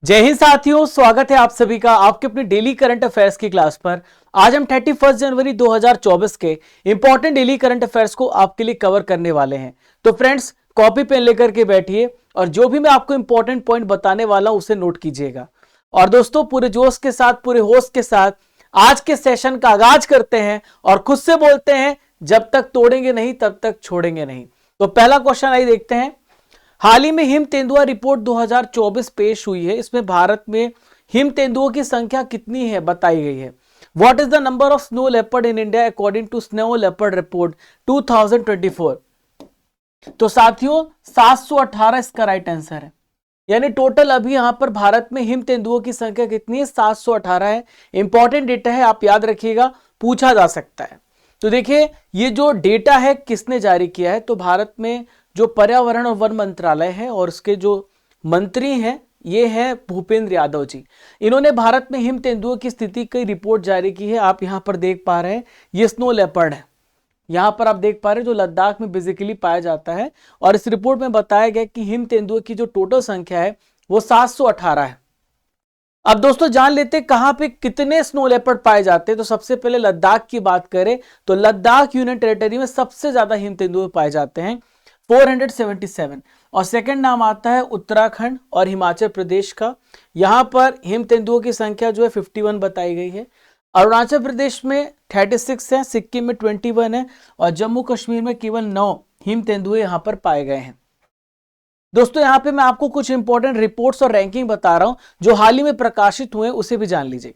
जय हिंद साथियों, स्वागत है आप सभी का आपके अपने डेली करंट अफेयर्स की क्लास पर। आज हम 31 जनवरी 2024 के इंपॉर्टेंट डेली करंट अफेयर्स को आपके लिए कवर करने वाले हैं। तो फ्रेंड्स, कॉपी पेन लेकर के बैठिए और जो भी मैं आपको इंपॉर्टेंट पॉइंट बताने वाला हूं उसे नोट कीजिएगा। और दोस्तों, पूरे जोश के साथ, पूरे होश के साथ आज के सेशन का आगाज करते हैं और खुद से बोलते हैं, जब तक तोड़ेंगे नहीं तब तक छोड़ेंगे नहीं। तो पहला क्वेश्चन आइए देखते हैं। हाल ही में हिम तेंदुआ रिपोर्ट 2024 पेश हुई है। इसमें भारत में हिम तेंदुओं की संख्या कितनी है बताई गई है। What is the number of snow leopard in India according to snow leopard report 2024। तो साथियों, 718 इसका राइट आंसर है। यानी टोटल अभी यहां पर भारत में हिम तेंदुओं की संख्या कितनी है? 718 है। इंपॉर्टेंट डेटा है, आप याद रखिएगा, पूछा जा सकता है। तो देखिए, ये जो डेटा है किसने जारी किया है? तो भारत में जो पर्यावरण और वन मंत्रालय है और उसके जो मंत्री हैं ये है भूपेंद्र यादव जी। इन्होंने भारत में हिम तेंदुओं की स्थिति की रिपोर्ट जारी की है। आप यहां पर देख पा रहे हैं, ये स्नो लेपर्ड है। यहां पर आप देख पा रहे हैं जो लद्दाख में बेसिकली पाया जाता है। और इस रिपोर्ट में बताया गया कि हिम तेंदुओं की जो टोटल संख्या है वो 718 है। अब दोस्तों, जान लेते हैं कहां पे कितने स्नो लेपर्ड पाए जाते हैं। तो सबसे पहले लद्दाख की बात करें तो लद्दाख यूनियन टेरिटरी में सबसे ज्यादा हिम तेंदुए पाए जाते हैं, 477। और सेकंड नाम आता है उत्तराखंड और हिमाचल प्रदेश का। यहां पर हिम तेंदुओं की संख्या जो है 51 बताई गई है। अरुणाचल प्रदेश में 36 है, सिक्किम में 21 है और जम्मू कश्मीर में केवल 9 हिम तेंदुए यहां पर पाए गए हैं। दोस्तों, यहां पे मैं आपको कुछ इंपॉर्टेंट रिपोर्ट्स और रैंकिंग बता रहा हूं जो हाल ही में प्रकाशित हुए, उसे भी जान लीजिए।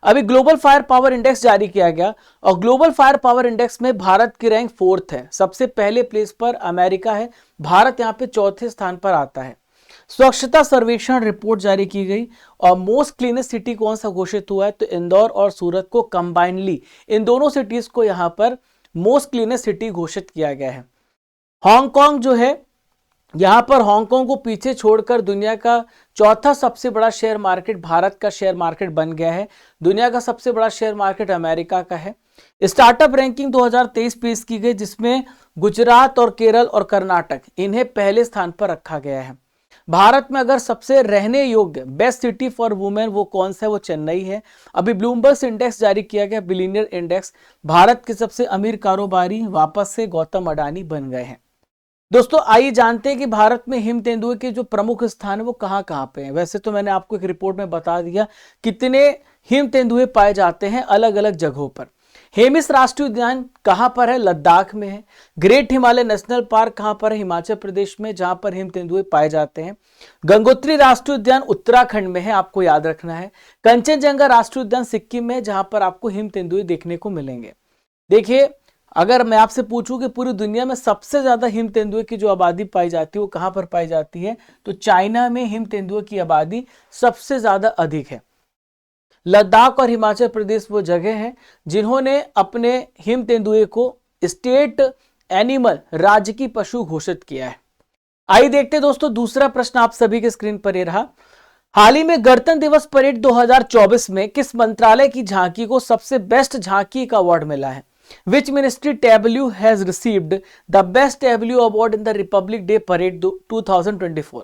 अभी ग्लोबल फायर पावर इंडेक्स जारी किया गया और ग्लोबल फायर पावर इंडेक्स में भारत की रैंक 4th है। सबसे पहले प्लेस पर अमेरिका है, भारत यहां पे 4थे स्थान पर आता है। स्वच्छता सर्वेक्षण रिपोर्ट जारी की गई और मोस्ट क्लीनेस्ट सिटी कौन सा घोषित हुआ है? तो इंदौर और सूरत को कंबाइनली, इन दोनों सिटीज को यहां पर मोस्ट क्लीनेस्ट सिटी घोषित किया गया है। हांगकांग जो है, यहां पर हांगकांग को पीछे छोड़कर दुनिया का चौथा सबसे बड़ा शेयर मार्केट भारत का शेयर मार्केट बन गया है। दुनिया का सबसे बड़ा शेयर मार्केट अमेरिका का है। स्टार्टअप रैंकिंग 2023 पेश की गई जिसमें गुजरात और केरल और कर्नाटक, इन्हें पहले स्थान पर रखा गया है। भारत में अगर सबसे रहने योग्य बेस्ट सिटी फॉर वुमेन वो कौन सा है? वो चेन्नई है। अभी ब्लूमबर्ग इंडेक्स जारी किया गया, बिलियनियर इंडेक्स, भारत के सबसे अमीर कारोबारी वापस से गौतम अडानी बन गए हैं। दोस्तों, आइए जानते हैं कि भारत में हिम तेंदुए के जो प्रमुख स्थान है वो कहां कहां पे हैं। वैसे तो मैंने आपको एक रिपोर्ट में बता दिया कितने हिम तेंदुए पाए जाते हैं अलग अलग जगहों पर। हेमिस राष्ट्रीय उद्यान कहां पर है? लद्दाख में है। ग्रेट हिमालय नेशनल पार्क कहां पर है? हिमाचल प्रदेश में, जहां पर हिम तेंदुए पाए जाते हैं। गंगोत्री राष्ट्रीय उद्यान उत्तराखंड में है, आपको याद रखना है। कंचनजंगा राष्ट्रीय उद्यान सिक्किम में, जहां पर आपको हिम तेंदुए देखने को मिलेंगे। देखिए, अगर मैं आपसे पूछूं कि पूरी दुनिया में सबसे ज्यादा हिम तेंदुए की जो आबादी पाई जाती है वो कहां पर पाई जाती है? तो चाइना में हिम तेंदुए की आबादी सबसे ज्यादा अधिक है। लद्दाख और हिमाचल प्रदेश वो जगह है जिन्होंने अपने हिम तेंदुए को स्टेट एनिमल, राज्य की पशु घोषित किया है। आइए देखते हैं दोस्तों, दूसरा प्रश्न आप सभी के स्क्रीन पर ये रहा। हाल ही में गणतंत्र दिवस परेड 2024 में किस मंत्रालय की झांकी को सबसे बेस्ट झांकी का अवार्ड मिला है? Which ministry tableau has received the best tableau award in the Republic Day Parade 2024?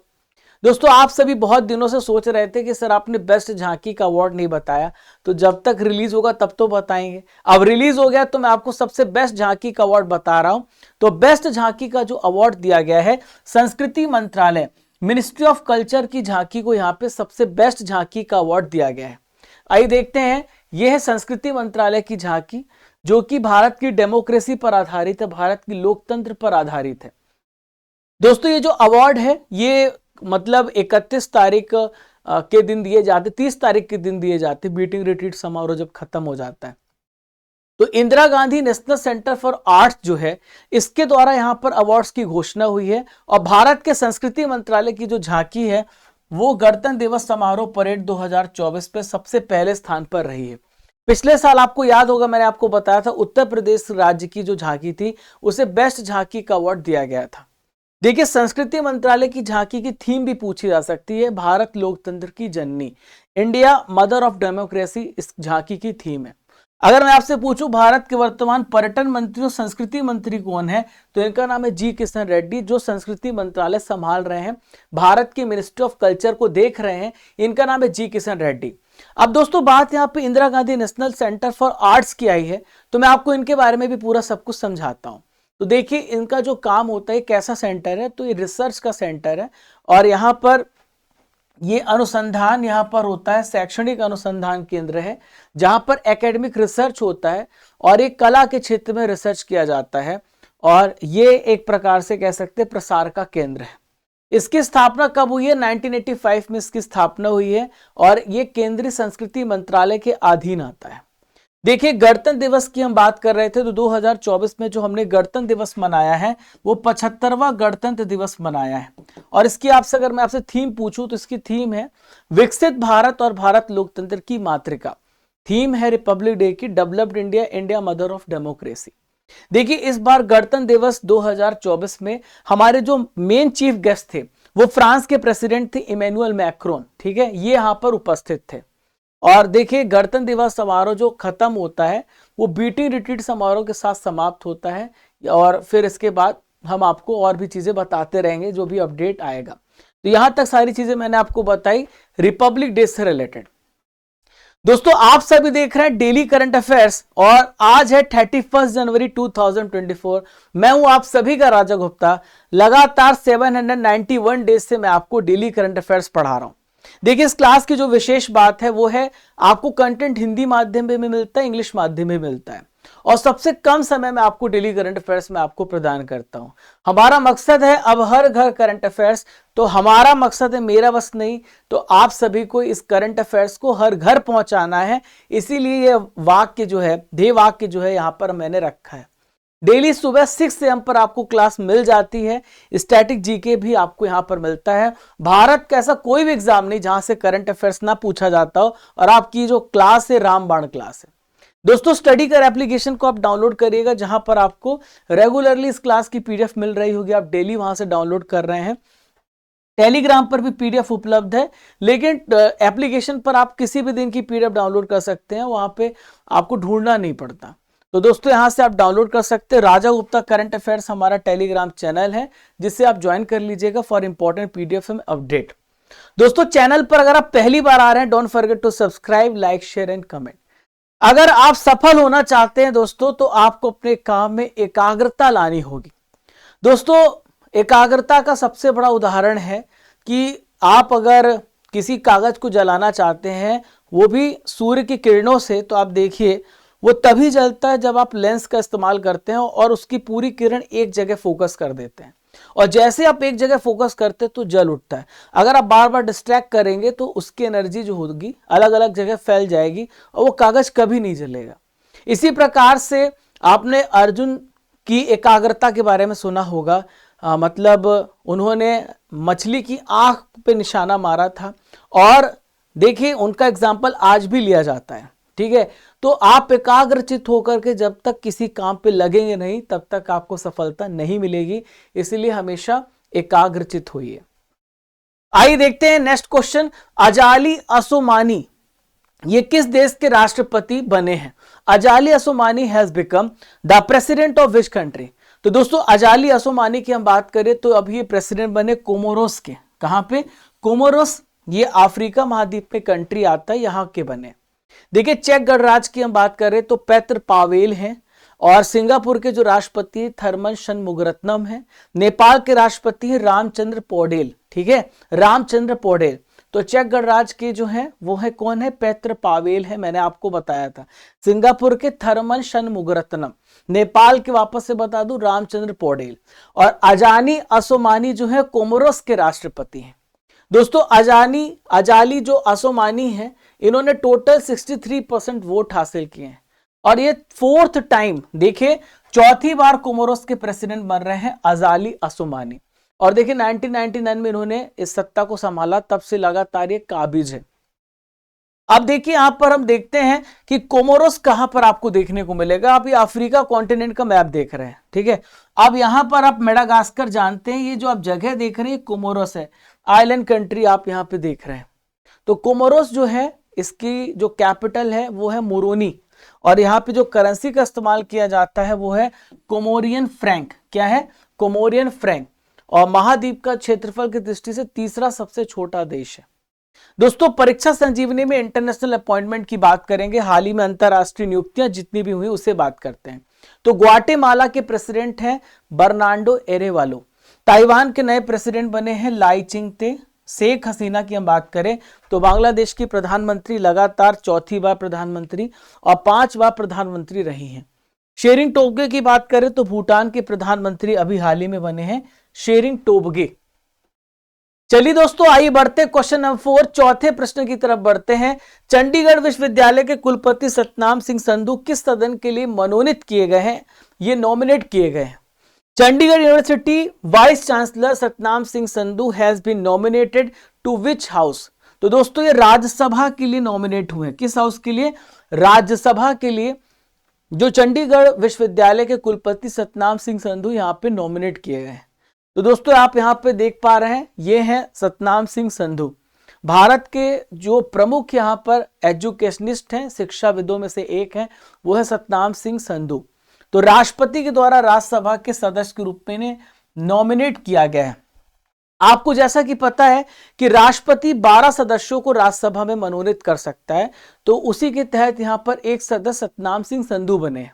दोस्तों, आप सभी बहुत दिनों से सोच रहे थे कि सर आपने बेस्ट झांकी का अवार्ड नहीं बताया, तो जब तक रिलीज होगा तब तो बताएंगे। अब रिलीज हो गया तो मैं आपको सबसे बेस्ट झांकी का अवार्ड बता रहा हूं। तो बेस्ट झांकी का जो अवार्ड दिया गया है, संस्कृति मंत्रालय, मिनिस्ट्री ऑफ कल्चर की झांकी को यहां पे सबसे बेस्ट झांकी का अवार्ड दिया गया है। आइए देखते हैं, यह है संस्कृति मंत्रालय की झांकी जो कि भारत की डेमोक्रेसी पर आधारित है, भारत की लोकतंत्र पर आधारित है। दोस्तों, ये जो अवार्ड है ये मतलब 31 तारीख के दिन दिए जाते, 30 तारीख के दिन दिए जाते, मीटिंग रिट्रीट समारोह जब खत्म हो जाता है। तो Indira Gandhi national centre for arts जो है, इसके द्वारा यहां पर अवार्ड्स की घोषणा हुई है। और भारत के संस्कृति मंत्रालय की जो झांकी है वो गणतंत्र दिवस समारोह परेड 2024 पे सबसे पहले स्थान पर रही है। पिछले साल आपको याद होगा, मैंने आपको बताया था उत्तर प्रदेश राज्य की जो झांकी थी उसे बेस्ट झांकी का अवार्ड दिया गया था। देखिए, संस्कृति मंत्रालय की झांकी की थीम भी पूछी जा सकती है, भारत लोकतंत्र की जननी, इंडिया मदर ऑफ डेमोक्रेसी, इस झांकी की थीम है। अगर मैं आपसे पूछूं भारत के वर्तमान पर्यटन मंत्री और संस्कृति मंत्री कौन है, तो इनका नाम है जी किशन रेड्डी, जो संस्कृति मंत्रालय संभाल रहे हैं, भारत के मिनिस्ट्री ऑफ कल्चर को देख रहे हैं, इनका नाम है जी किशन रेड्डी। अब दोस्तों बात यहाँ पे Indira Gandhi national centre for arts की आई है, तो मैं आपको इनके बारे में भी पूरा सब कुछ समझाता हूँ। तो देखिए इनका जो काम होता है, कैसा सेंटर है, तो ये रिसर्च का सेंटर है, और यहाँ पर ये अनुसंधान यहाँ पर होता है, शैक्षणिक अनुसंधान केंद्र है जहां पर एकेडमिक रिसर्च होता है, और एक कला के क्षेत्र में रिसर्च किया जाता है, और ये एक प्रकार से कह सकते हैं प्रसार का केंद्र है। इसकी स्थापना कब हुई है? 1985 में इसकी स्थापना हुई है, और ये केंद्रीय संस्कृति मंत्रालय के अधीन आता है। देखिए गणतंत्र दिवस की हम बात कर रहे थे, तो 2024 में जो हमने गणतंत्र दिवस मनाया है वो 75वां गणतंत्र दिवस मनाया है। और इसकी आपसे अगर मैं आपसे थीम पूछूं, तो इसकी थीम है विकसित भारत और भारत लोकतंत्र की मातृका। थीम है रिपब्लिक डे की, developed India, India mother of democracy. देखिए इस बार गणतंत्र दिवस 2024 में हमारे जो मेन चीफ गेस्ट थे वो फ्रांस के प्रेसिडेंट थे इमैनुअल मैक्रोन, ठीक है, ये यहां पर उपस्थित थे। और देखिए गणतंत्र दिवस समारोह जो खत्म होता है वो बीटिंग रिट्रीट समारोह के साथ समाप्त होता है, और फिर इसके बाद हम आपको और भी चीजें बताते रहेंगे जो भी अपडेट आएगा। तो यहां तक सारी चीजें मैंने आपको बताई रिपब्लिक डे से रिलेटेड। दोस्तों आप सभी देख रहे हैं डेली करंट अफेयर्स, और आज है 31 जनवरी 2024। मैं हूं आप सभी का राजा गुप्ता। लगातार 791 डेज से मैं आपको डेली करंट अफेयर्स पढ़ा रहा हूं। देखिए इस क्लास की जो विशेष बात है वो है आपको कंटेंट हिंदी माध्यम में मिलता है, इंग्लिश माध्यम में मिलता है, और सबसे कम समय में आपको डेली करंट अफेयर्स में आपको प्रदान करता हूं। हमारा मकसद है अब हर घर करंट अफेयर्स, तो हमारा मकसद है, मेरा बस नहीं, तो आप सभी को इस करंट अफेयर्स को हर घर पहुंचाना है। इसीलिए ये वाक्य जो है, ध्येय वाक्य जो है यहां पर मैंने रखा है। डेली सुबह 6 AM पर आपको क्लास मिल जाती है। स्टैटिक जीके भी आपको यहां पर मिलता है। भारत का ऐसा कोई भी एग्जाम नहीं जहां से करंट अफेयर्स ना पूछा जाता हो, और आपकी जो क्लास है रामबाण क्लास है। दोस्तों स्टडी कर एप्लीकेशन को आप डाउनलोड करिएगा, जहां पर आपको रेगुलरली इस क्लास की पीडीएफ मिल रही होगी, आप डेली वहां से डाउनलोड कर रहे हैं। टेलीग्राम पर भी पीडीएफ उपलब्ध है, लेकिन एप्लीकेशन पर आप किसी भी दिन की पीडीएफ डाउनलोड कर सकते हैं, वहां पे आपको ढूंढना नहीं पड़ता। तो दोस्तों यहां से आप डाउनलोड कर सकते हैं। राजा गुप्ता करंट अफेयर्स हमारा टेलीग्राम चैनल है, जिससे आप ज्वाइन कर लीजिएगा for important PDF and update. दोस्तों चैनल पर अगर आप पहली बार आ रहे हैं, don't forget to subscribe, like, share and comment. अगर आप सफल होना चाहते हैं दोस्तों, तो आपको अपने काम में एकाग्रता लानी होगी। दोस्तों एकाग्रता का सबसे बड़ा उदाहरण है कि आप अगर किसी कागज को जलाना चाहते हैं, वो भी सूर्य की किरणों से, तो आप देखिए वो तभी जलता है जब आप लेंस का इस्तेमाल करते हैं और उसकी पूरी किरण एक जगह फोकस कर देते हैं, और जैसे आप एक जगह फोकस करते हैं तो जल उठता है। अगर आप बार बार डिस्ट्रैक्ट करेंगे तो उसकी एनर्जी जो होगी अलग अलग जगह फैल जाएगी, और वो कागज कभी नहीं जलेगा। इसी प्रकार से आपने अर्जुन की एकाग्रता के बारे में सुना होगा। मतलब उन्होंने मछली की आंख पे निशाना मारा था, और देखिए उनका एग्जाम्पल आज भी लिया जाता है, ठीक है। तो आप एकाग्रचित होकर के जब तक किसी काम पे लगेंगे नहीं, तब तक आपको सफलता नहीं मिलेगी। इसलिए हमेशा एकाग्रचित होइए। आइए देखते हैं नेक्स्ट क्वेश्चन। अजाली असोमानी ये किस देश के राष्ट्रपति बने हैं? Azali Assoumani has become the president of which country? तो दोस्तों अजाली असोमानी की हम बात करें तो अभी ये प्रेसिडेंट बने कोमोरोस के। कहां पे? कोमोरोस, ये अफ्रीका महाद्वीप में कंट्री आता है, यहां के बने। देखिए चेक गणराज्य की हम बात करें तो पेत्र पावेल हैं, और सिंगापुर के जो राष्ट्रपति थर्मन शनमुगरत्नम है। नेपाल के राष्ट्रपति है रामचंद्र पौडेल, ठीक है, रामचंद्र पौडेल। तो चेक गणराज्य के जो है वो है कौन है? पेत्र पावेल है, मैंने आपको बताया था। सिंगापुर के थर्मन शनमुगरत्नम, नेपाल के वापस से बता दूं रामचंद्र पौडेल, और अजानी असोमानी जो है कोमोरोस के राष्ट्रपति हैं। दोस्तों अजाली जो असोमानी है, इन्होंने टोटल 63% वोट हासिल किए हैं, और ये 4th टाइम, देखिए 4थी बार कोमोरोस के प्रेसिडेंट बन रहे हैं अजाली असोमानी। और देखिए 1999 में इन्होंने इस सत्ता को संभाला, तब से लगातार ये काबिज है। अब देखिए यहां पर हम देखते हैं कि कोमोरोस कहां पर आपको देखने को मिलेगा। आप ये अफ्रीका कॉन्टिनेंट का मैप देख रहे हैं, ठीक है। अब यहां पर आप मेडागास्कर जानते हैं, ये जो आप जगह देख रहे हैं कोमोरोस है, आइलैंड कंट्री आप यहां पे देख रहे हैं। तो कोमोरोस जो है इसकी जो कैपिटल है वो है मोरोनी, और यहाँ पे जो करेंसी का इस्तेमाल किया जाता है वो है कोमोरियन फ्रैंक। क्या है? कोमोरियन फ्रैंक। और महाद्वीप का क्षेत्रफल की दृष्टि से तीसरा सबसे छोटा देश है। दोस्तों परीक्षा संजीवनी में इंटरनेशनल अपॉइंटमेंट की बात करेंगे, हाल ही में अंतरराष्ट्रीय नियुक्तियां जितनी भी हुई उससे बात करते हैं। तो ग्वाटेमाला के प्रेसिडेंट हैं बर्नार्डो एरेवालो। ताइवान के नए प्रेसिडेंट बने हैं लाई चिंगते। शेख हसीना की हम बात करें तो बांग्लादेश की प्रधानमंत्री, लगातार चौथी बार प्रधानमंत्री और 5 बार प्रधानमंत्री रही हैं। शेरिंग टोब्गे की बात करें तो भूटान के प्रधानमंत्री अभी हाल ही में बने हैं शेरिंग टोब्गे। चलिए दोस्तों आइए बढ़ते क्वेश्चन नंबर 4, चौथे प्रश्न की तरफ बढ़ते हैं। चंडीगढ़ विश्वविद्यालय के कुलपति सतनाम सिंह संधू किस सदन के लिए मनोनीत किए गए हैं? ये नॉमिनेट किए गए हैं। Chandigarh University vice chancellor Satnam Singh Sandhu has been nominated to which house? तो दोस्तों ये राज्यसभा के लिए नॉमिनेट हुए हैं। किस हाउस के लिए? राज्यसभा के लिए जो चंडीगढ़ विश्वविद्यालय के कुलपति सतनाम सिंह संधू यहां पे नॉमिनेट किए गए हैं। तो दोस्तों आप यहां पे देख पा रहे हैं ये हैं सतनाम सिंह संधू। भारत के जो प्रमुख यहां पर एजुकेशनिस्ट हैं, शिक्षाविदों में से एक हैं, वो है सतनाम सिंह संधू। तो राष्ट्रपति के द्वारा राज्यसभा के सदस्य के रूप में नॉमिनेट किया गया है। आपको जैसा कि पता है कि राष्ट्रपति 12 सदस्यों को राज्यसभा में मनोनीत कर सकता है, तो उसी के तहत यहां पर एक सदस्य सतनाम सिंह संधू बने।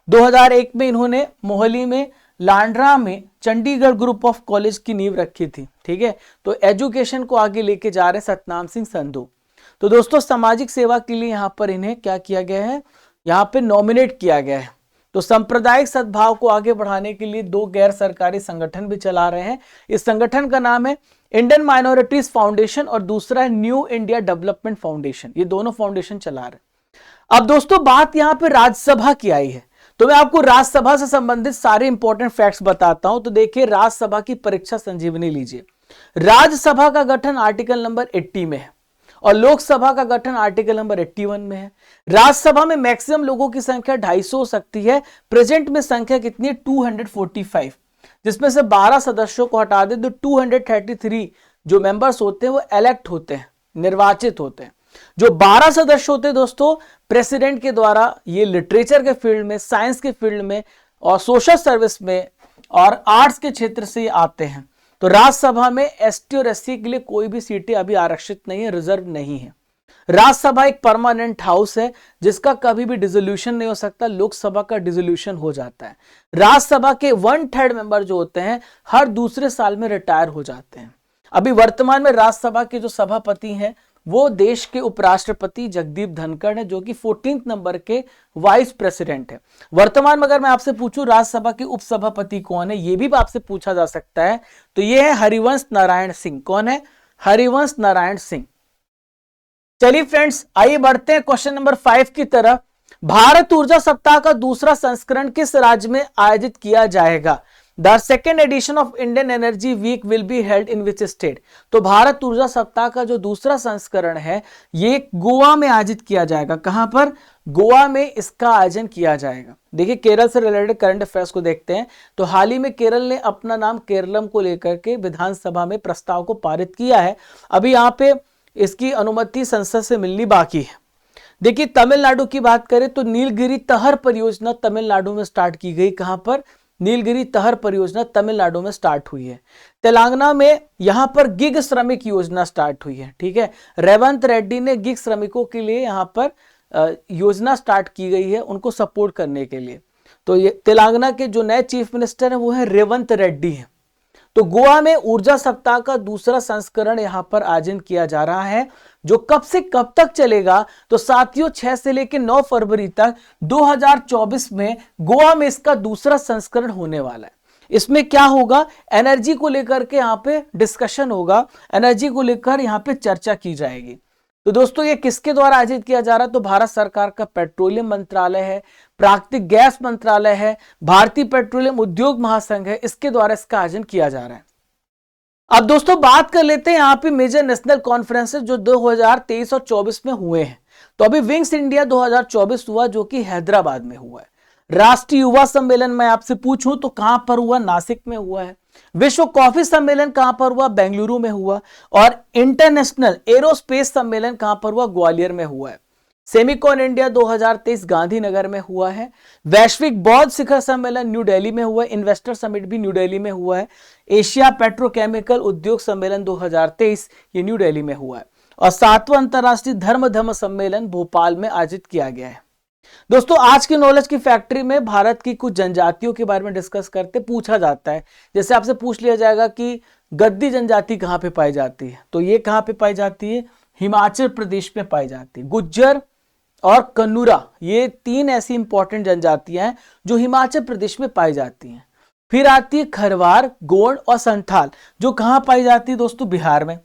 2001 में इन्होंने मोहाली में लांड्रा में चंडीगढ़ ग्रुप ऑफ कॉलेज की नींव रखी थी। ठीक है, तो एजुकेशन को आगे लेके जा रहे सतनाम सिंह संधू। तो दोस्तों सामाजिक सेवा के लिए यहां पर इन्हें क्या किया गया है? यहां पे नॉमिनेट किया गया है। तो सांप्रदायिक सद्भाव को आगे बढ़ाने के लिए 2 गैर सरकारी संगठन भी चला रहे हैं। इस संगठन का नाम है इंडियन माइनॉरिटीज फाउंडेशन और दूसरा है न्यू इंडिया डेवलपमेंट फाउंडेशन। ये दोनों फाउंडेशन चला रहे हैं। अब दोस्तों बात यहां पे राज्यसभा की आई है, तो मैं आपको राज्यसभा से संबंधित सारे इंपॉर्टेंट फैक्ट्स बताता हूं। तो देखिए राज्यसभा की परीक्षा संजीवनी लीजिए। राज्यसभा का गठन आर्टिकल नंबर 80 में है और लोकसभा का गठन आर्टिकल नंबर 81 में है। राज्यसभा में मैक्सिमम लोगों की संख्या 250 हो सकती है। प्रेजेंट में संख्या कितनी है? 245, जिसमें से 12 सदस्यों को हटा दे तो 233 जो मेंबर्स होते हैं वो इलेक्ट होते हैं, निर्वाचित होते हैं। जो 12 सदस्य होते हैं दोस्तों प्रेसिडेंट के द्वारा, ये लिटरेचर के फील्ड में, साइंस के फील्ड में और सोशल सर्विस में और आर्ट्स के क्षेत्र से आते हैं। तो राज्यसभा में एसटी और एससी के लिए कोई भी सीटें अभी आरक्षित नहीं है, रिजर्व नहीं है। राज्यसभा एक परमानेंट हाउस है जिसका कभी भी डिसोल्यूशन नहीं हो सकता। लोकसभा का डिसोल्यूशन हो जाता है। राज्यसभा के 1/3 मेंबर जो होते हैं हर दूसरे साल में रिटायर हो जाते हैं। अभी वर्तमान में राज्यसभा के जो सभापति हैं वो देश के उपराष्ट्रपति जगदीप धनखड़ है, जो कि 14 नंबर के वाइस प्रेसिडेंट है। वर्तमान में अगर मैं आपसे पूछूं राज्यसभा के उपसभापति कौन है, ये भी आपसे पूछा जा सकता है, तो ये है हरिवंश नारायण सिंह। कौन है? हरिवंश नारायण सिंह। चलिए फ्रेंड्स आइए बढ़ते हैं क्वेश्चन नंबर 5 की तरफ। भारत ऊर्जा सप्ताह का दूसरा संस्करण किस राज्य में आयोजित किया जाएगा? The second edition of Indian Energy Week will be held in which state? तो भारत ऊर्जा सप्ताह का जो दूसरा संस्करण है ये गोवा में आयोजित किया जाएगा। कहां पर? गोवा में इसका आयोजन किया जाएगा। देखिए केरल से रिलेटेड करंट अफेयर्स को देखते हैं। तो हाल ही में केरल ने अपना नाम केरलम को लेकर के विधानसभा में प्रस्ताव को पारित किया है। अभी यहाँ पे इसकी अनुमति संसद से मिलनी बाकी है। देखिए तमिलनाडु की बात करें तो नीलगिरी तहर परियोजना तमिलनाडु में स्टार्ट की गई। कहां पर? नीलगिरी तहर परियोजना तमिलनाडु में स्टार्ट हुई है। तेलंगाना में यहां पर गिग श्रमिक योजना स्टार्ट हुई है। ठीक है, रेवंत रेड्डी ने गिग श्रमिकों के लिए यहां पर योजना स्टार्ट की गई है उनको सपोर्ट करने के लिए। तो ये तेलंगाना के जो नए चीफ मिनिस्टर हैं वो है रेवंत रेड्डी हैं। तो गोवा में ऊर्जा सप्ताह का दूसरा संस्करण यहां पर आयोजन किया जा रहा है, जो कब से कब तक चलेगा? तो साथियों 6 से लेकर 9 फरवरी तक 2024 में गोवा में इसका दूसरा संस्करण होने वाला है। इसमें क्या होगा? एनर्जी को लेकर के यहां पे डिस्कशन होगा, एनर्जी को लेकर यहां पे चर्चा की जाएगी। तो दोस्तों ये किसके द्वारा आयोजित किया जा रहा है? तो भारत सरकार का पेट्रोलियम मंत्रालय है, प्राकृतिक गैस मंत्रालय है, भारतीय पेट्रोलियम उद्योग महासंघ है, इसके द्वारा इसका आयोजन किया जा रहा है। अब दोस्तों बात कर लेते हैं यहाँ पे मेजर नेशनल कॉन्फ्रेंसेस जो 2023 और 24 में हुए हैं। तो अभी विंग्स इंडिया 2024 हुआ जो कि हैदराबाद में हुआ है। राष्ट्रीय युवा सम्मेलन मैं आपसे पूछूं तो कहां पर हुआ? नासिक में हुआ है। विश्व कॉफी सम्मेलन कहां पर हुआ? बेंगलुरु में हुआ। और इंटरनेशनल एरोस्पेस सम्मेलन कहां पर हुआ? ग्वालियर में हुआ है। सेमिकॉन इंडिया 2023 गांधीनगर में हुआ है। वैश्विक बौद्ध शिखर सम्मेलन न्यू दिल्ली में हुआ है। इन्वेस्टर समिट भी न्यू दिल्ली में हुआ है। एशिया पेट्रोकेमिकल उद्योग सम्मेलन 2023 ये न्यू दिल्ली में हुआ है। और 7वां अंतर्राष्ट्रीय धर्म सम्मेलन भोपाल में आयोजित किया गया है। दोस्तों, आज की नॉलेज की फैक्ट्री में भारत की कुछ जनजातियों के बारे में डिस्कस करते पूछा जाता है। जैसे आपसे पूछ लिया जाएगा कि गद्दी जनजाति कहां पे पाई जाती है, तो ये कहां पे पाई जाती है? हिमाचल प्रदेश में पाई जाती है। गुज्जर और कन्नूरा, ये 3 ऐसी इंपॉर्टेंट जनजातियां हैं जो हिमाचल प्रदेश में पाई जाती हैं। फिर आती है खरवार, गोंड और संथाल, जो कहां पाई जाती है दोस्तों? बिहार में।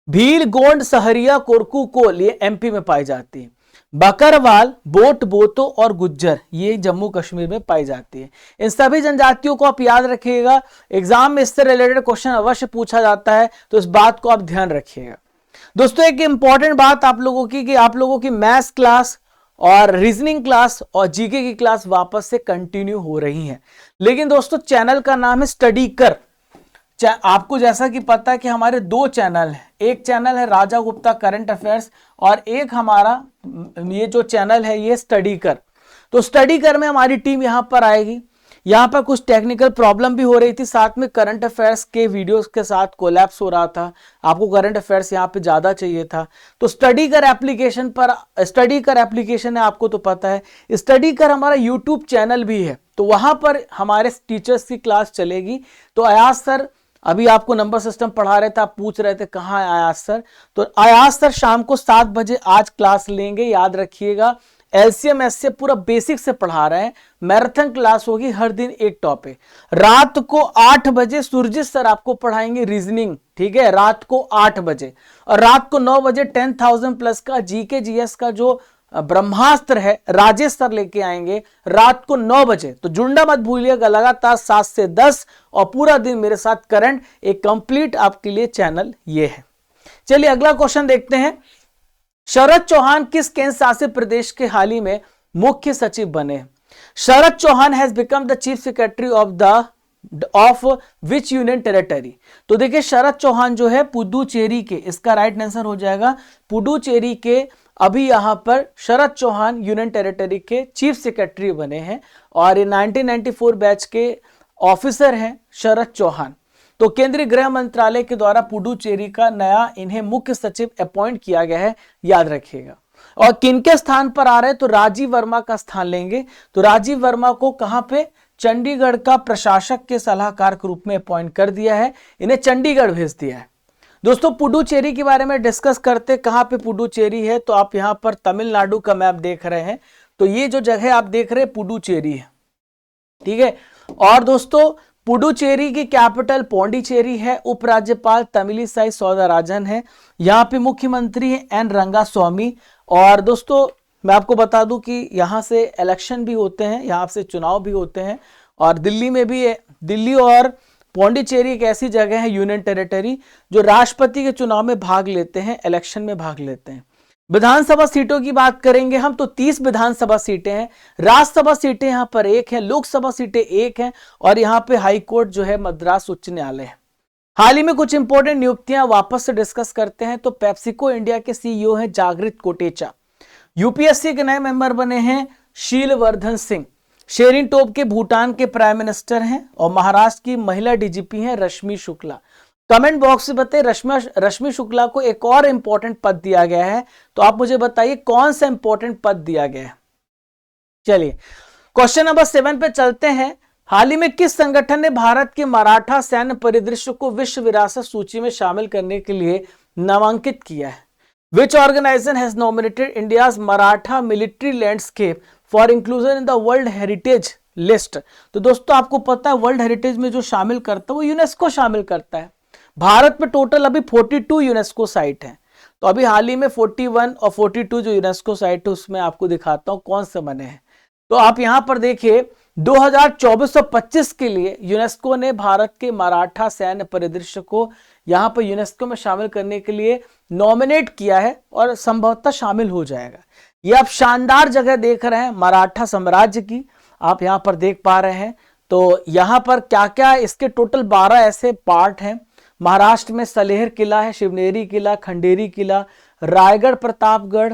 भील, गोंड, सहरिया, कोरकू, कोल, ये एमपी में पाई जाती है। बकरवाल, बोट, बोतो और गुज्जर, ये जम्मू कश्मीर में पाई जाती है। इन सभी जनजातियों को आप याद रखिएगा, एग्जाम में इससे रिलेटेड क्वेश्चन अवश्य पूछा जाता है, तो इस बात को आप ध्यान रखिएगा। दोस्तों, एक इंपॉर्टेंट बात आप लोगों की कि आप लोगों की मैथ्स क्लास और रीजनिंग क्लास और जीके की क्लास वापस से कंटिन्यू हो रही है। लेकिन दोस्तों, चैनल का नाम है स्टडी कर। आपको जैसा कि पता है कि हमारे 2 चैनल हैं। एक चैनल है राजा गुप्ता करंट अफेयर्स और एक हमारा ये जो चैनल है ये स्टडी कर। तो स्टडी कर में हमारी टीम यहां पर आएगी। यहां पर कुछ टेक्निकल प्रॉब्लम भी हो रही थी, साथ में करंट अफेयर्स के वीडियोस के साथ कोलैप्स हो रहा था। आपको करंट अफेयर्स यहां पे ज्यादा चाहिए था, तो स्टडी कर एप्लीकेशन पर, स्टडी कर एप्लीकेशन है, आपको तो पता है। स्टडी कर हमारा यूट्यूब चैनल भी है, तो वहां पर हमारे टीचर्स की क्लास चलेगी। तो अयाज सर अभी आपको नंबर सिस्टम पढ़ा रहे थे, आप पूछ रहे थे कहाँ है अयाज सर, तो अयाज सर शाम को 7 बजे आज क्लास लेंगे, याद रखिएगा। एलसीएम एस से पूरा बेसिक से पढ़ा रहे हैं। मैराथन क्लास होगी, हर दिन एक टॉपिक। रात को 8 बजे सुरजीत सर आपको पढ़ाएंगे रीजनिंग, ठीक है, रात को 8 बजे। और रात को 9 बजे 10,000 प्लस का जीके जीएस का जो ब्रह्मास्त्र है राजेश सर लेके आएंगे रात को 9 बजे। तो जुड़ना मत भूलिएगा, लगातार 7 से 10 और पूरा दिन मेरे साथ करंट, एक कंप्लीट आपके लिए चैनल ये है। चलिए अगला क्वेश्चन देखते हैं। शरद चौहान किस केंद्र शासित प्रदेश के हाल ही में मुख्य सचिव बने? Sharad Chauhan has become the chief secretary of which union territory? तो देखिए, शरद चौहान जो है पुडुचेरी के, इसका राइट आंसर हो जाएगा पुडुचेरी के। अभी यहां पर शरद चौहान यूनियन टेरिटरी के चीफ सेक्रेटरी बने हैं और ये 1994 बैच के ऑफिसर हैं शरद चौहान। तो केंद्रीय गृह मंत्रालय के द्वारा पुडुचेरी का नया इन्हें मुख्य सचिव अपॉइंट किया गया है, याद रखिएगा। और किनके स्थान पर आ रहे हैं? तो राजीव वर्मा का स्थान लेंगे। तो राजीव वर्मा को कहां पे? चंडीगढ़ का प्रशासक के सलाहकार के रूप में अपॉइंट कर दिया है, इन्हें चंडीगढ़ भेज दिया है। दोस्तों, पुडुचेरी के बारे में डिस्कस करते, कहां पे पुडुचेरी है? तो आप यहां पर तमिलनाडु का मैप देख रहे हैं, तो ये जो जगह आप देख रहे हैं पुडुचेरी है, ठीक है। और दोस्तों, पुडुचेरी की कैपिटल पौंडीचेरी है। उपराज्यपाल तमिलिसाई सौंदरराजन है। यहाँ पे मुख्यमंत्री है एन रंगास्वामी। और दोस्तों, मैं आपको बता दूं कि यहाँ से इलेक्शन भी होते हैं, यहाँ से चुनाव भी होते हैं। और दिल्ली में भी है। दिल्ली और पौंडीचेरी एक ऐसी जगह है यूनियन टेरिटरी जो राष्ट्रपति के चुनाव में भाग लेते हैं, इलेक्शन में भाग लेते हैं। विधानसभा सीटों की बात करेंगे हम तो 30 विधानसभा सीटें हैं। राज्यसभा सीटें यहां पर 1 है, लोकसभा सीटें 1 हैं और यहां पे हाई कोर्ट जो है मद्रास उच्च न्यायालय है। हाल ही में कुछ इंपॉर्टेंट नियुक्तियां वापस से डिस्कस करते हैं। तो पेप्सिको इंडिया के सीईओ हैं जागृत कोटेचा। यूपीएससी के नए मेंबर बने हैं शीलवर्धन सिंह। शेरिंग टोप के भूटान के प्राइम मिनिस्टर हैं और महाराष्ट्र की महिला डीजीपी हैं रश्मि शुक्ला। कमेंट बॉक्स में बताइए रश्मि शुक्ला को एक और इंपॉर्टेंट पद दिया गया है, तो आप मुझे बताइए कौन सा इंपॉर्टेंट पद दिया गया है। चलिए क्वेश्चन नंबर 7 पे चलते हैं। हाल ही में किस संगठन ने भारत के मराठा सैन्य परिदृश्य को विश्व विरासत सूची में शामिल करने के लिए नामांकित किया है? Which organization has nominated India's Maratha military landscape for inclusion in the World Heritage List? तो दोस्तों, आपको पता है वर्ल्ड हेरिटेज में जो शामिल करता है वो यूनेस्को शामिल करता है। भारत में टोटल अभी 42 यूनेस्को साइट है। तो अभी हाल ही में 41 और 42 जो यूनेस्को साइट है उसमें आपको दिखाता हूं कौन से बने हैं। तो आप यहां पर देखिए 2024-25 के लिए यूनेस्को ने भारत के मराठा सैन्य परिदृश्य को यहां पर यूनेस्को में शामिल करने के लिए नॉमिनेट किया है और संभवतः शामिल हो जाएगा। ये आप शानदार जगह देख रहे हैं मराठा साम्राज्य की, आप यहां पर देख पा रहे हैं। तो यहां पर क्या क्या इसके टोटल 12 ऐसे पार्ट हैं। महाराष्ट्र में सलेहर किला है, शिवनेरी किला, खंडेरी किला, रायगढ़ प्रतापगढ़,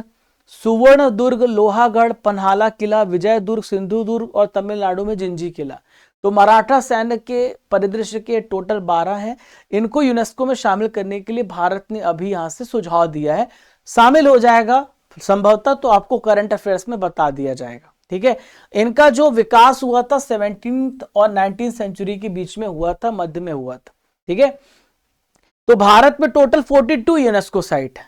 सुवर्ण दुर्ग, लोहागढ़, पन्हाला किला, विजयदुर्ग, सिंधुदुर्ग और तमिलनाडु में जिंजी किला। तो मराठा सैन्य के परिदृश्य के टोटल 12 हैं। इनको यूनेस्को में शामिल करने के लिए भारत ने अभी यहां से सुझाव दिया है, शामिल हो जाएगा संभवतः, तो आपको करंट अफेयर्स में बता दिया जाएगा। ठीक है, इनका जो विकास हुआ था 17th और 19th सेंचुरी के बीच में हुआ था, मध्य में हुआ था। ठीक है, तो भारत में टोटल 42 यूनेस्को साइट है।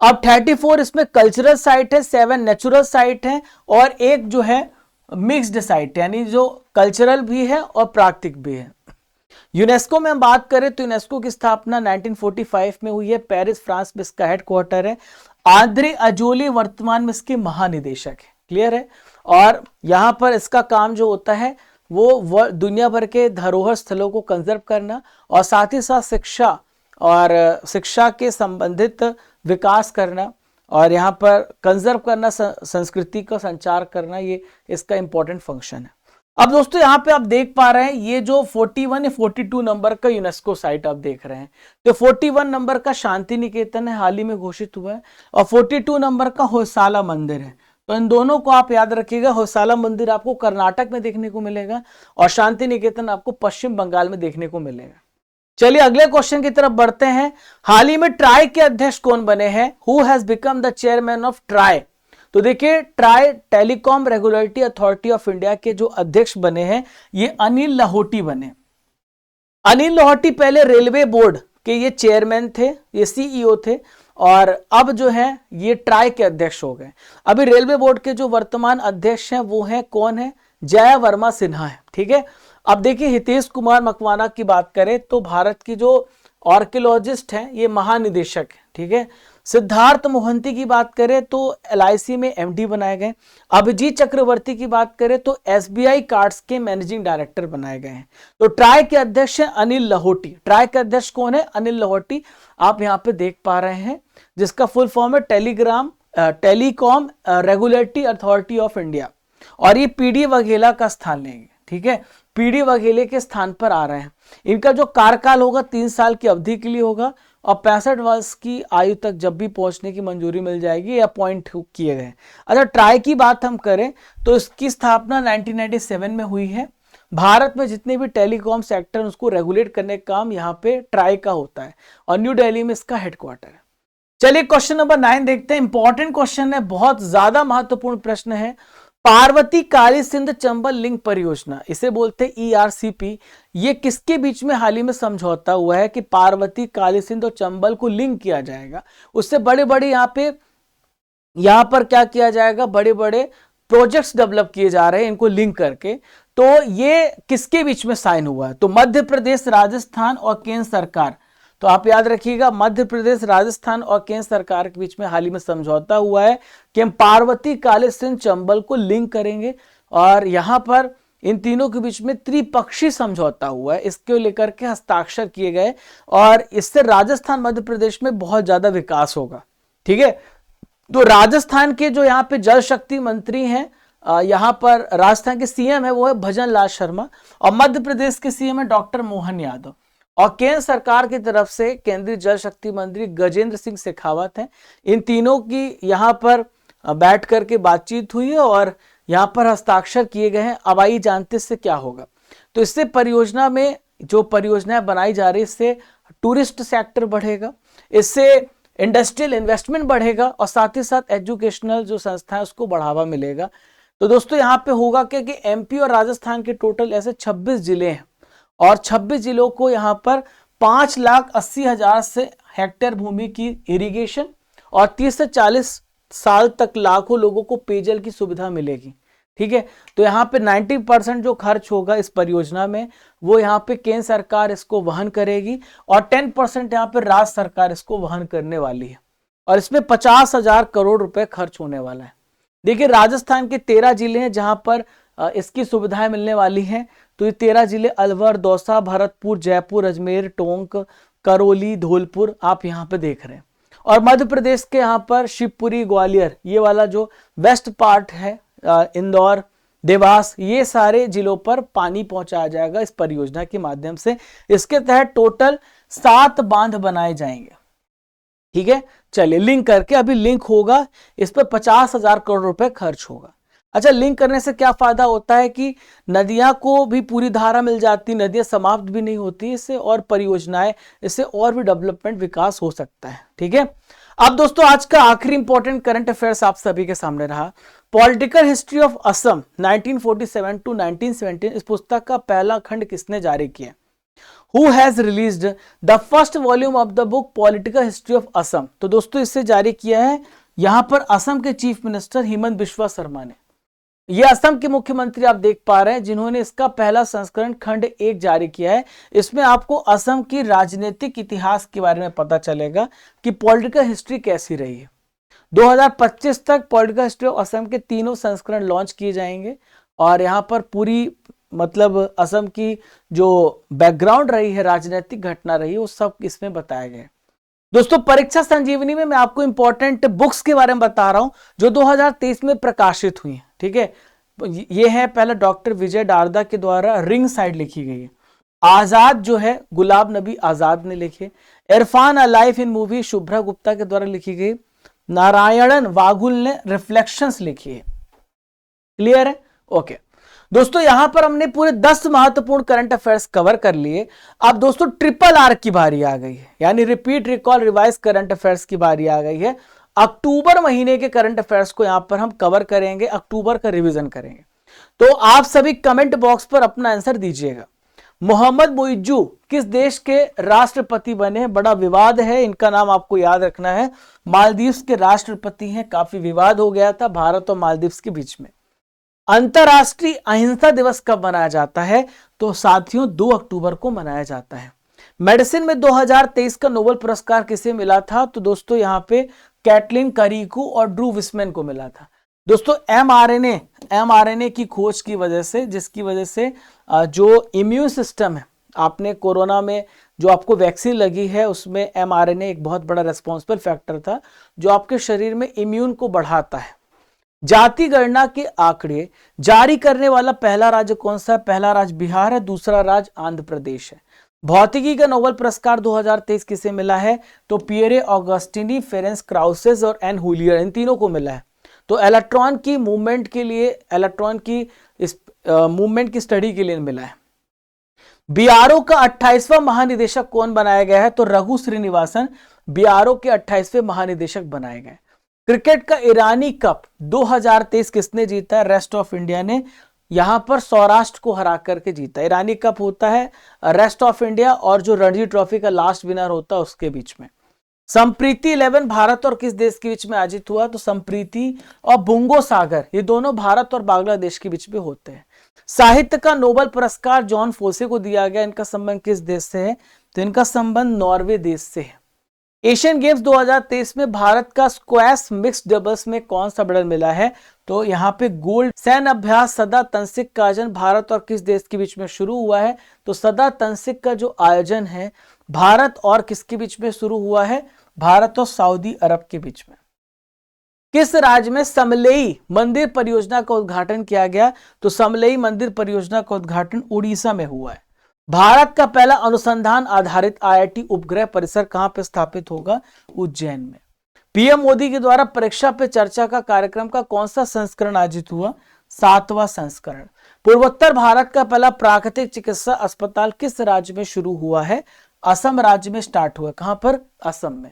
अब 34 इसमें कल्चरल साइट है, 7 नेचुरल साइट है और एक जो है मिक्स्ड साइट, यानी जो कल्चरल भी है और प्राकृतिक भी है। यूनेस्को में हम बात करें तो यूनेस्को की स्थापना 1945 में हुई है। पेरिस फ्रांस में इसका हेडक्वार्टर है। आंद्रे अजोले वर्तमान में इसके महानिदेशक है। क्लियर है। और यहां पर इसका काम जो होता है वो दुनिया भर के धरोहर स्थलों को कंजर्व करना और साथ ही साथ शिक्षा के संबंधित विकास करना और यहाँ पर कंजर्व करना, संस्कृति का संचार करना, ये इसका इंपॉर्टेंट फंक्शन है। अब दोस्तों यहाँ पे आप देख पा रहे हैं ये जो 41 या 42 नंबर का यूनेस्को साइट आप देख रहे हैं, तो 41 नंबर का शांति निकेतन है, हाल ही में घोषित हुआ है, और 42 नंबर का होयसाला मंदिर है। तो इन दोनों को आप याद रखिएगा। होयसाला मंदिर आपको कर्नाटक में देखने को मिलेगा और शांति निकेतन आपको पश्चिम बंगाल में देखने को मिलेगा। चलिए अगले क्वेश्चन की तरफ बढ़ते हैं। हाल ही में ट्राई के अध्यक्ष कौन बने हैं? Who has become the chairman of try? तो देखिए, try telecom regulatory authority of India के जो अध्यक्ष बने हैं ये अनिल लाहोटी बने। अनिल लाहोटी पहले रेलवे बोर्ड के ये चेयरमैन थे, ये सीईओ थे, और अब जो है ये ट्राई के अध्यक्ष हो गए। अभी रेलवे बोर्ड के जो वर्तमान अध्यक्ष हैं वो हैं, कौन है? जया वर्मा सिन्हा है। ठीक है, अब देखिए हितेश कुमार मकवाना की बात करें तो भारत की जो आर्कियोलॉजिस्ट हैं ये महानिदेशक है। ठीक है, सिद्धार्थ मोहंती की बात करें तो LIC में MD बनाए गए। अभिजीत चक्रवर्ती की बात करें तो SBI कार्ड्स के मैनेजिंग डायरेक्टर बनाए गए हैं। तो ट्राई के अध्यक्ष हैं अनिल लाहोटी। ट्राई के अध्यक्ष कौन है? अनिल लाहोटी। आप यहाँ पे देख पा रहे हैं, जिसका फुल फॉर्म है telecom regulatory authority of India, और ये PD वघेला का स्थान लेंगे। ठीक है, PD वघेले के स्थान पर आ रहे हैं। इनका जो कार्यकाल होगा 3 साल की अवधि के लिए होगा और 65 वर्ष की आयु तक जब भी पहुंचने की मंजूरी मिल जाएगी या अपॉइंट किए गए। अच्छा, ट्राई की बात हम करें तो इसकी स्थापना 1997 में हुई है। भारत में जितने भी टेलीकॉम सेक्टर उसको रेगुलेट करने का काम यहाँ पे ट्राई का होता है और न्यू दिल्ली में इसका हेडक्वार्टर है। चलिए क्वेश्चन नंबर 9 देखते हैं। इंपॉर्टेंट क्वेश्चन है, बहुत ज्यादा महत्वपूर्ण प्रश्न है। पार्वती काली सिंध चंबल लिंक परियोजना, इसे बोलते हैं ERCP, ये किसके बीच में हाल ही में समझौता हुआ है कि पार्वती काली सिंध और चंबल को लिंक किया जाएगा? उससे बड़े बड़े यहाँ पर क्या किया जाएगा? बड़े बड़े प्रोजेक्ट्स डेवलप किए जा रहे हैं इनको लिंक करके। तो ये किसके बीच में साइन हुआ है? तो मध्य प्रदेश, राजस्थान और केंद्र सरकार। तो आप याद रखिएगा, मध्य प्रदेश, राजस्थान और केंद्र सरकार के बीच में हाल ही में समझौता हुआ है कि हम पार्वती काली सिंध चंबल को लिंक करेंगे, और यहां पर इन तीनों के बीच में त्रिपक्षीय समझौता हुआ है। इसको लेकर के हस्ताक्षर किए गए और इससे राजस्थान मध्य प्रदेश में बहुत ज्यादा विकास होगा। ठीक है, तो राजस्थान के जो यहाँ पे जल शक्ति मंत्री हैं, यहाँ पर राजस्थान के CM है वो है भजन लाल शर्मा, और मध्य प्रदेश के CM है डॉक्टर मोहन यादव, और केंद्र सरकार की तरफ से केंद्रीय जल शक्ति मंत्री गजेंद्र सिंह शेखावत हैं। इन तीनों की यहाँ पर बैठ करके बातचीत हुई है और यहाँ पर हस्ताक्षर किए गए हैं। अब आइए जानते इससे क्या होगा। तो इससे परियोजना में जो परियोजनाएं बनाई जा रही है, इससे टूरिस्ट सेक्टर बढ़ेगा, इससे इंडस्ट्रियल इन्वेस्टमेंट बढ़ेगा और साथ ही साथ एजुकेशनल जो संस्था है उसको बढ़ावा मिलेगा। तो दोस्तों यहाँ पे होगा क्या कि MP और राजस्थान के टोटल ऐसे 26 जिले हैं और 26 जिलों को यहाँ पर 5,80,000 से हेक्टेयर भूमि की इरिगेशन और 30 से 40 साल तक लाखों लोगों को पेयजल की सुविधा मिलेगी। ठीक है, तो यहाँ पे 90% जो खर्च होगा इस परियोजना में वो यहाँ पे केंद्र सरकार इसको वहन करेगी और 10% यहाँ पे राज्य सरकार इसको वहन करने वाली है, और इसमें 50,000 करोड़ रुपए खर्च होने वाला है। देखिए, राजस्थान के 13 जिले हैं जहां पर इसकी सुविधाएं मिलने वाली हैं। तो ये 13 जिले अलवर, दौसा, भरतपुर, जयपुर, अजमेर, टोंक, करौली, धौलपुर आप यहाँ पे देख रहे हैं। और मध्य प्रदेश के यहाँ पर शिवपुरी, ग्वालियर, ये वाला जो वेस्ट पार्ट है, इंदौर, देवास, ये सारे जिलों पर पानी पहुंचाया जाएगा इस परियोजना के माध्यम से। इसके तहत टोटल 7 बांध बनाए जाएंगे। ठीक है, चलिए लिंक करके, अभी लिंक होगा, इस पर 50,000 करोड़ रुपए खर्च होगा। अच्छा, लिंक करने से क्या फायदा होता है कि नदियां को भी पूरी धारा मिल जाती, नदियां समाप्त भी नहीं होती, इससे और परियोजनाएं, इससे और भी डेवलपमेंट विकास हो सकता है। ठीक है, अब दोस्तों आज का आखिरी इंपॉर्टेंट करंट अफेयर्स आप सभी के सामने रहा, political history of Assam 1947 to 1917। इस पुस्तक का पहला खंड किसने जारी किया? Who has released the first volume of the book Political History of Assam? तो दोस्तों इससे जारी किया है यहां पर असम के चीफ मिनिस्टर हिमंत बिश्वा शर्मा ने। ये असम के मुख्यमंत्री आप देख पा रहे हैं जिन्होंने इसका पहला संस्करण खंड 1 जारी किया है। इसमें आपको असम की राजनीतिक इतिहास के बारे में पता चलेगा कि पॉलिटिकल हिस्ट्री कैसी रही है। 2025 तक पॉलिटिकल हिस्ट्री ऑफ असम के तीनों संस्करण लॉन्च किए जाएंगे और यहाँ पर पूरी मतलब असम की जो बैकग्राउंड रही है, राजनीतिक घटना रही है, वो सब इसमें बताया गया। दोस्तों परीक्षा संजीवनी में मैं आपको इंपॉर्टेंट बुक्स के बारे में बता रहा हूं जो 2023 में प्रकाशित हुई हैं। ठीक है, ये है पहले डॉक्टर विजय डारदा के द्वारा रिंग साइड लिखी गई है। आजाद जो है गुलाब नबी आजाद ने लिखे। Irfan a life in movie Shubhra Gupta के द्वारा लिखी गई। नारायणन वागुल ने रिफ्लेक्शंस लिखी है। क्लियर है? ओके दोस्तों, यहां पर हमने पूरे 10 महत्वपूर्ण करंट अफेयर्स कवर कर लिए। अब दोस्तों ट्रिपल आर की बारी आ गई है, यानी repeat, recall, revise current affairs की बारी आ गई है। अक्टूबर महीने के करंट अफेयर्स को यहां पर हम कवर करेंगे, अक्टूबर का रिवीजन करेंगे। तो आप सभी कमेंट बॉक्स पर अपना आंसर दीजिएगा। मोहम्मद मुइज्जू किस देश के राष्ट्रपति बने? बड़ा विवाद है, इनका नाम आपको याद रखना है। मालदीव्स के राष्ट्रपति हैं, काफी विवाद हो गया था भारत और मालदीव्स के बीच में। अंतरराष्ट्रीय अहिंसा दिवस कब मनाया जाता है? तो साथियों 2 अक्टूबर को मनाया जाता है। मेडिसिन में 2023 का नोबेल पुरस्कार किसे मिला था? तो दोस्तों यहां पे कैटलिन करीकू और ड्रू विस्मैन को मिला था। दोस्तों एमआरएनए की खोज की वजह से, जिसकी वजह से जो इम्यून सिस्टम है, आपने कोरोना में जो आपको वैक्सीन लगी है उसमें एमआरएनए एक बहुत बड़ा रेस्पॉन्सिबल फैक्टर था जो आपके शरीर में इम्यून को बढ़ाता है। जाति गणना के आंकड़े जारी करने वाला पहला राज्य कौन सा है? पहला राज्य बिहार है, दूसरा राज्य आंध्र प्रदेश है। भौतिकी का नोबेल पुरस्कार 2023 किसे मिला है? तो पियरे ऑगस्टिनी, फेरेंस क्राउसेस और एन हुलियर, इन तीनों को मिला है। तो इलेक्ट्रॉन की मूवमेंट के लिए, इलेक्ट्रॉन की इस मूवमेंट की स्टडी के लिए मिला है। बीआरओ का 28वां महानिदेशक कौन बनाया गया है? तो रघु श्रीनिवासन बीआरओ के 28वें महानिदेशक बनाए गए। क्रिकेट का ईरानी कप 2023 किसने जीता है? रेस्ट ऑफ इंडिया ने, यहां पर सौराष्ट्र को हरा करके जीता। ईरानी कप होता है रेस्ट ऑफ इंडिया और जो रणजी ट्रॉफी का लास्ट विनर होता है उसके बीच में। संप्रीति 11 भारत और किस देश के बीच में आयोजित हुआ? तो संप्रीति और बुंगो सागर, ये दोनों भारत और बांग्लादेश के बीच में होते हैं। साहित्य का नोबेल पुरस्कार जॉन फोसे को दिया गया, इनका संबंध किस देश से है? तो इनका संबंध नॉर्वे देश से है। एशियन गेम्स 2023 में भारत का स्क्वैश मिक्स्ड डबल्स में कौन सा मेडल मिला है? तो यहाँ पे गोल्ड। सैन्य अभ्यास सदा तंसिक का आयोजन भारत और किस देश के बीच में शुरू हुआ है? तो सदा तंसिक का जो आयोजन है भारत और किसके बीच में शुरू हुआ है? भारत और सऊदी अरब के बीच में। किस राज्य में समलेई मंदिर परियोजना का उद्घाटन किया गया? तो समलेई मंदिर परियोजना का उद्घाटन उड़ीसा में हुआ है। भारत का पहला अनुसंधान आधारित आईआईटी उपग्रह परिसर कहां पर स्थापित होगा? उज्जैन में। पीएम मोदी के द्वारा परीक्षा पे चर्चा का कार्यक्रम का कौन सा संस्करण आयोजित हुआ? 7वां संस्करण। पूर्वोत्तर भारत का पहला प्राकृतिक चिकित्सा अस्पताल किस राज्य में शुरू हुआ है? असम राज्य में स्टार्ट हुआ। कहां पर? असम में।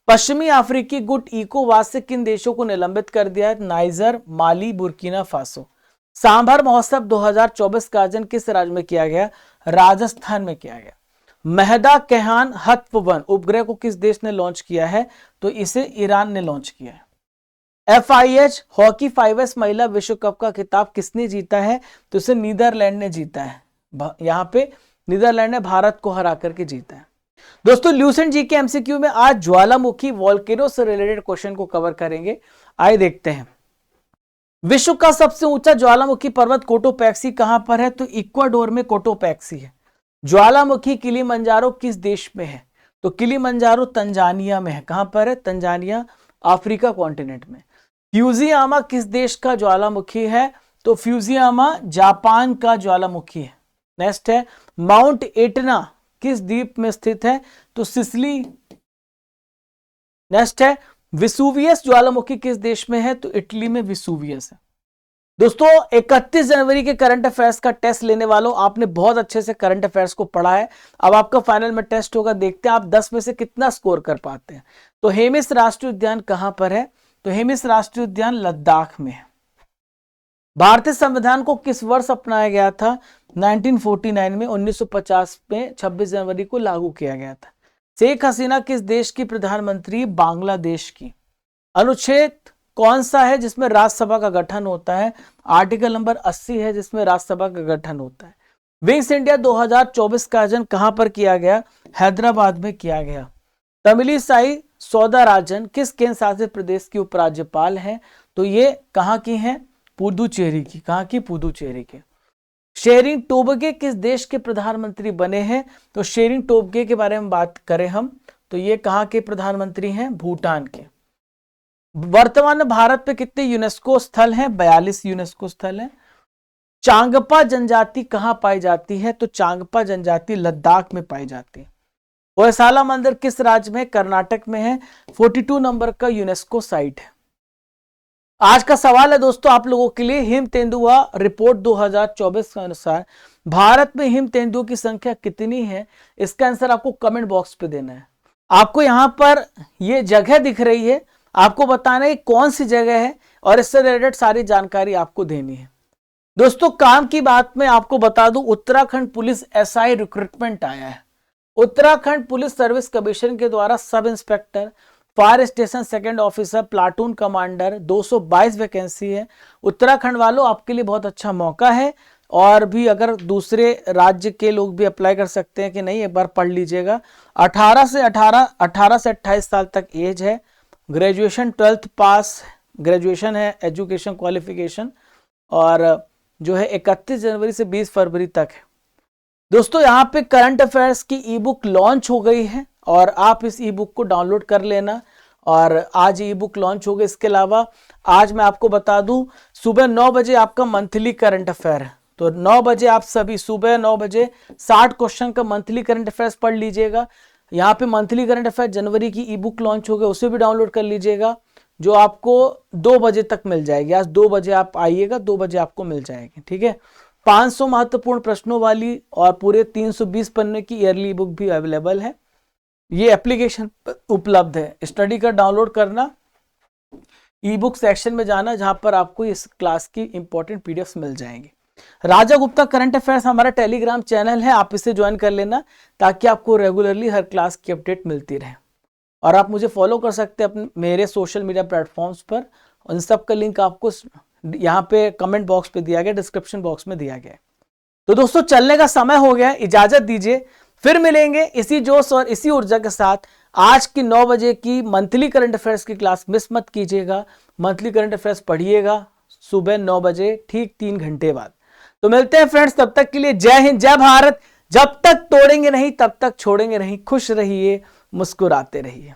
पश्चिमी अफ्रीकी गुट इकोवास से किन देशों को निलंबित कर दिया है? नाइजर, माली, बुर्किना फासो। सांभर महोत्सव 2024 का आयोजन किस राज्य में किया गया? राजस्थान में किया गया। महदा केहान हत्व-1 उपग्रह को किस देश ने लॉन्च किया है? तो इसे ईरान ने लॉन्च किया है। FIH हॉकी 5S महिला विश्व कप का खिताब किसने जीता है? तो इसे नीदरलैंड ने जीता है। यहां पे नीदरलैंड ने भारत को हरा करके जीता है। दोस्तों ल्यूसेंट जी के MCQ में आज ज्वालामुखी वोल्केनो से रिलेटेड क्वेश्चन को कवर करेंगे। आइए देखते हैं। विश्व का सबसे ऊंचा ज्वालामुखी पर्वत कोटोपैक्सी कहां पर है? तो इक्वाडोर में कोटोपैक्सी है। ज्वालामुखी किलिमंजारो किस देश में है? तो किलिमंजारो तंजानिया में है। कहां पर है? तंजानिया, अफ्रीका कॉन्टिनेंट में। फ्यूजियामा किस देश का ज्वालामुखी है? तो फ्यूजियामा जापान का ज्वालामुखी है। नेक्स्ट है माउंट एटना किस द्वीप में स्थित है? तो सिसिली नेक्स्ट है विसुवियस ज्वालामुखी किस देश में है? तो इटली में विसुवियस है। दोस्तों 31 जनवरी के करंट अफेयर्स का टेस्ट लेने वालों, आपने बहुत अच्छे से करंट अफेयर्स को पढ़ा है। अब आपका फाइनल में टेस्ट होगा, देखते हैं आप 10 में से कितना स्कोर कर पाते हैं। तो हेमिस राष्ट्रीय उद्यान कहां पर है? तो हेमिस राष्ट्रीय उद्यान लद्दाख में है। भारतीय संविधान को किस वर्ष अपनाया गया था? 1949 में। 1950 में 26 जनवरी को लागू किया गया था। शेख हसीना किस देश की प्रधानमंत्री? बांग्लादेश की। अनुच्छेद कौन सा है जिसमें राज्यसभा का गठन होता है? आर्टिकल नंबर 80 है जिसमें राज्यसभा का गठन होता है। विंग्स इंडिया 2024 का आयोजन कहां पर किया गया? हैदराबाद में किया गया। तमिलिसाई सौंदरराजन किस केंद्र शासित प्रदेश की उपराज्यपाल हैं? तो ये कहां की हैं? पुदुचेरी की। कहां की? पुदुचेरी के। शेरिंग टोबगे किस देश के प्रधानमंत्री बने हैं? तो शेरिंग टोबगे के बारे में बात करें हम तो ये कहां के प्रधानमंत्री हैं? भूटान के। वर्तमान में भारत में कितने यूनेस्को स्थल हैं? 42 यूनेस्को स्थल हैं। चांगपा जनजाति कहां पाई जाती है? तो चांगपा जनजाति लद्दाख में पाई जाती है। होयसाला मंदिर किस राज्य में? कर्नाटक में है। 42 नंबर का यूनेस्को साइट है। आज का सवाल है दोस्तों आप लोगों के लिए, हिम तेंदुआ रिपोर्ट 2024 के अनुसार भारत में हिम तेंदुओं की संख्या कितनी है? इसका आंसर आपको कमेंट बॉक्स पे देना है। आपको यहां पर ये जगह दिख रही है, आपको बताना है कौन सी जगह है और इससे रिलेटेड सारी जानकारी आपको देनी है। दोस्तों काम की बात में आपको बता दूं, उत्तराखंड पुलिस एसआई रिक्रूटमेंट आया है। उत्तराखंड पुलिस सर्विस कमीशन के द्वारा sub inspector, fire station second officer, platoon commander 222 vacancy है। उत्तराखंड वालों आपके लिए बहुत अच्छा मौका है, और भी अगर दूसरे राज्य के लोग भी अप्लाई कर सकते हैं कि नहीं, एक बार पढ़ लीजिएगा। 18 से 28 साल तक एज है। ग्रेजुएशन 12th पास ग्रेजुएशन है, एजुकेशन क्वालिफिकेशन, और जो है 31 जनवरी से 20 फरवरी तक है। दोस्तों यहाँ पे करंट अफेयर्स की ई बुक लॉन्च हो गई है और आप इस ई बुक को डाउनलोड कर लेना, और आज ई बुक लॉन्च हो गई। इसके अलावा आज मैं आपको बता दूं सुबह 9 बजे आपका मंथली करंट अफेयर है, तो 9 बजे आप सभी सुबह 9 बजे 60 क्वेश्चन का मंथली करंट अफेयर्स पढ़ लीजिएगा। यहाँ पे मंथली करंट अफेयर जनवरी की ई बुक लॉन्च हो गई, उसे भी डाउनलोड कर लीजिएगा, जो आपको 2 बजे तक मिल जाएगी। आज 2 बजे आप आइएगा, 2 बजे आपको मिल जाएगी, ठीक है। 500 महत्वपूर्ण प्रश्नों वाली और पूरे 320 पन्ने की ईयरली बुक भी अवेलेबल है। ये एप्लीकेशन उपलब्ध है, स्टडी का डाउनलोड करना, ई बुक सेक्शन में जाना जहां पर आपको इस क्लास की इंपॉर्टेंट पीडीएफ्स मिल जाएंगे। राजा गुप्ता करंट अफेयर्स हमारा टेलीग्राम चैनल है, आप इसे ज्वाइन कर लेना ताकि आपको रेगुलरली हर क्लास की अपडेट मिलती रहे। और आप मुझे फॉलो कर सकते हैं अपने मेरे सोशल मीडिया प्लेटफॉर्म्स पर, उन सब का लिंक आपको यहाँ पे कमेंट बॉक्स पे दिया गया, डिस्क्रिप्शन बॉक्स में दिया गया। तो दोस्तों चलने का समय हो गया, इजाजत दीजिए, फिर मिलेंगे इसी जोश और इसी ऊर्जा के साथ। आज की 9 बजे की मंथली करंट अफेयर्स की क्लास मिस मत कीजिएगा। मंथली करंट अफेयर्स पढ़िएगा सुबह 9 बजे ठीक 3 घंटे बाद। तो मिलते हैं फ्रेंड्स, तब तक के लिए जय हिंद जय भारत। जब तक तोड़ेंगे नहीं तब तक छोड़ेंगे नहीं। खुश रहिए, मुस्कुराते रहिए।